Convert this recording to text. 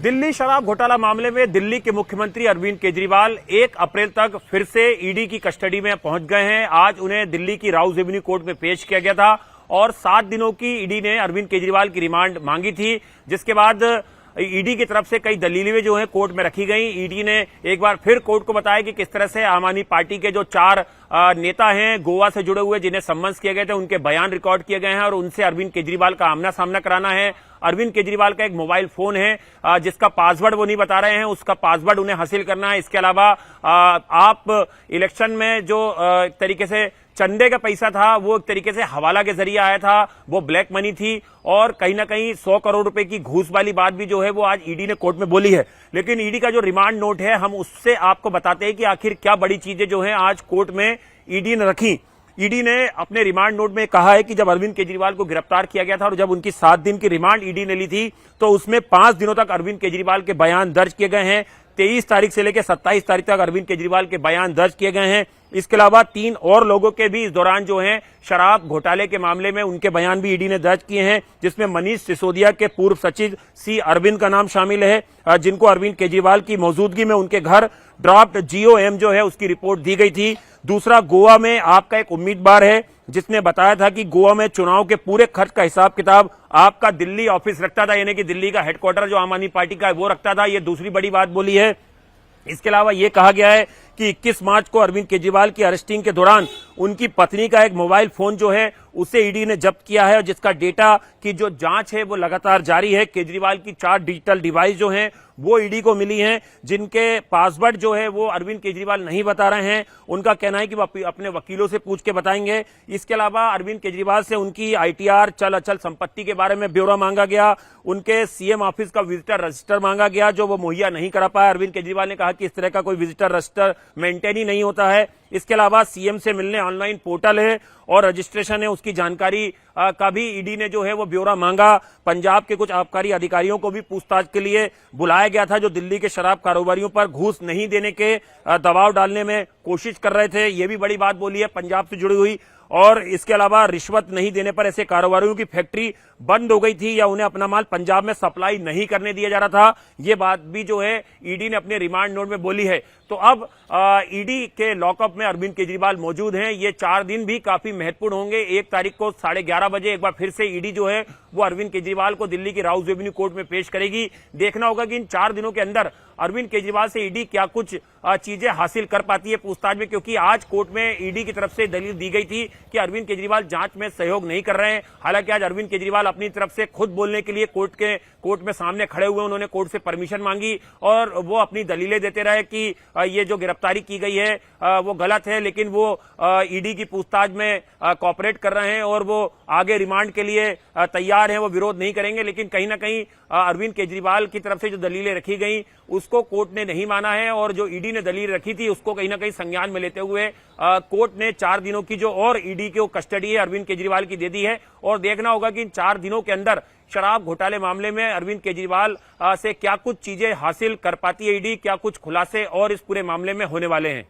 दिल्ली शराब घोटाला मामले में दिल्ली के मुख्यमंत्री अरविंद केजरीवाल 1 अप्रैल तक फिर से ईडी की कस्टडी में पहुंच गए हैं। आज उन्हें दिल्ली की राउज एवेन्यू कोर्ट में पेश किया गया था और 7 दिनों की ईडी ने अरविंद केजरीवाल की रिमांड मांगी थी, जिसके बाद ईडी की तरफ से कई दलीलें जो हैं कोर्ट में रखी गई। ईडी ने एक बार फिर कोर्ट को बताया कि किस तरह से आम आदमी पार्टी के जो 4 नेता हैं गोवा से जुड़े हुए जिन्हें सम्मन्स किए गए थे, उनके बयान रिकॉर्ड किए गए हैं और उनसे अरविंद केजरीवाल का आमना सामना कराना है। अरविंद केजरीवाल का एक मोबाइल फोन है जिसका पासवर्ड वो नहीं बता रहे हैं, उसका पासवर्ड उन्हें हासिल करना है। इसके अलावा आप इलेक्शन में जो एक तरीके से चंदे का पैसा था वो एक तरीके से हवाला के जरिए आया था, वो ब्लैक मनी थी और कहीं ना कहीं 100 करोड़ रुपए की घूस वाली बात भी जो है वो आज ईडी ने कोर्ट में बोली है। लेकिन ईडी का जो रिमांड नोट है हम उससे आपको बताते हैं कि आखिर क्या बड़ी चीजें जो है आज कोर्ट में ईडी ने रखी। ईडी ने अपने रिमांड नोट में कहा है कि जब अरविंद केजरीवाल को गिरफ्तार किया गया था और जब उनकी 7 दिन की रिमांड ईडी ने ली थी तो उसमें 5 दिनों तक अरविंद केजरीवाल के बयान दर्ज किए गए हैं। 23 तारीख से लेकर 27 तारीख तक अरविंद केजरीवाल के बयान दर्ज किए गए हैं। इसके अलावा 3 और लोगों के भी इस दौरान जो हैं शराब घोटाले के मामले में उनके बयान भी ईडी ने दर्ज किए हैं, जिसमें मनीष सिसोदिया के पूर्व सचिव सी अरविंद का नाम शामिल है, जिनको अरविंद केजरीवाल की मौजूदगी में उनके घर ड्राफ्ट GOM जो है उसकी रिपोर्ट दी गई थी। दूसरा, गोवा में आपका एक उम्मीदवार है जिसने बताया था कि गोवा में चुनाव के पूरे खर्च का हिसाब किताब आपका दिल्ली ऑफिस रखता था, यानी कि दिल्ली का हेडक्वार्टर जो आम आदमी पार्टी का है वो रखता था। ये दूसरी बड़ी बात बोली है। इसके अलावा यह कहा गया है कि 21 मार्च को अरविंद केजरीवाल की अरेस्टिंग के दौरान उनकी पत्नी का एक मोबाइल फोन जो है उसे ईडी ने जब्त किया है और जिसका डेटा की जो जांच है वो लगातार जारी है। केजरीवाल की 4 डिजिटल डिवाइस जो हैं वो ईडी को मिली हैं, जिनके पासवर्ड जो है वो अरविंद केजरीवाल नहीं बता रहे हैं। उनका कहना है कि वो अपने वकीलों से पूछ के बताएंगे। इसके अलावा अरविंद केजरीवाल से उनकी ITR चल अचल संपत्ति के बारे में ब्यौरा मांगा गया। उनके CM ऑफिस का विजिटर रजिस्टर मांगा गया जो वो मुहैया नहीं करा पाया। अरविंद केजरीवाल ने कहा कि इस तरह का कोई विजिटर रजिस्टर मेंटेन ही नहीं होता है। इसके अलावा CM से मिलने ऑनलाइन पोर्टल है और रजिस्ट्रेशन है, उसकी जानकारी का भी ईडी ने जो है वो ब्यौरा मांगा। पंजाब के कुछ आबकारी अधिकारियों को भी पूछताछ के लिए बुलाया गया था जो दिल्ली के शराब कारोबारियों पर घूस नहीं देने के दबाव डालने में कोशिश कर रहे थे। ये भी बड़ी बात बोली है पंजाब से जुड़ी हुई। और इसके अलावा रिश्वत नहीं देने पर ऐसे कारोबारियों की फैक्ट्री बंद हो गई थी या उन्हें अपना माल पंजाब में सप्लाई नहीं करने दिया जा रहा था, ये बात भी जो है ईडी ने अपने रिमांड नोट में बोली है। तो अब ईडी के लॉकअप में अरविंद केजरीवाल मौजूद हैं। ये 4 दिन भी काफी महत्वपूर्ण होंगे। 1 तारीख को 11:30 बजे एक बार फिर से ईडी जो है वो अरविंद केजरीवाल को दिल्ली की राउज एवेन्यू कोर्ट में पेश करेगी। देखना होगा कि इन 4 दिनों के अंदर अरविंद केजरीवाल से ईडी क्या कुछ चीजें हासिल कर पाती है पूछताछ में, क्योंकि आज कोर्ट में ईडी की तरफ से दलील दी गई थी कि अरविंद केजरीवाल जांच में सहयोग नहीं कर रहे हैं। हालांकि आज अरविंद केजरीवाल अपनी तरफ से खुद बोलने के लिए कोर्ट में सामने खड़े हुए, उन्होंने कोर्ट से परमिशन मांगी और वो अपनी दलीलें देते रहे कि ये जो गिरफ्तारी की गई है वो गलत है, लेकिन वो ईडी की पूछताछ में कोऑपरेट कर रहे हैं और वो आगे रिमांड के लिए तैयार हैं, वो विरोध नहीं करेंगे। लेकिन कहीं ना कहीं अरविंद केजरीवाल की तरफ से जो दलीलें रखी गई उसको कोर्ट ने नहीं माना है और जो ईडी ने दलील रखी थी उसको कहीं ना कहीं संज्ञान में लेते हुए कोर्ट ने 4 दिनों की जो और ईडी की कस्टडी है अरविंद केजरीवाल की दे दी है। और देखना होगा कि इन 4 दिनों के अंदर शराब घोटाले मामले में अरविंद केजरीवाल से क्या कुछ चीजें हासिल कर पाती है ईडी, क्या कुछ खुलासे और इस पूरे मामले में होने वाले हैं।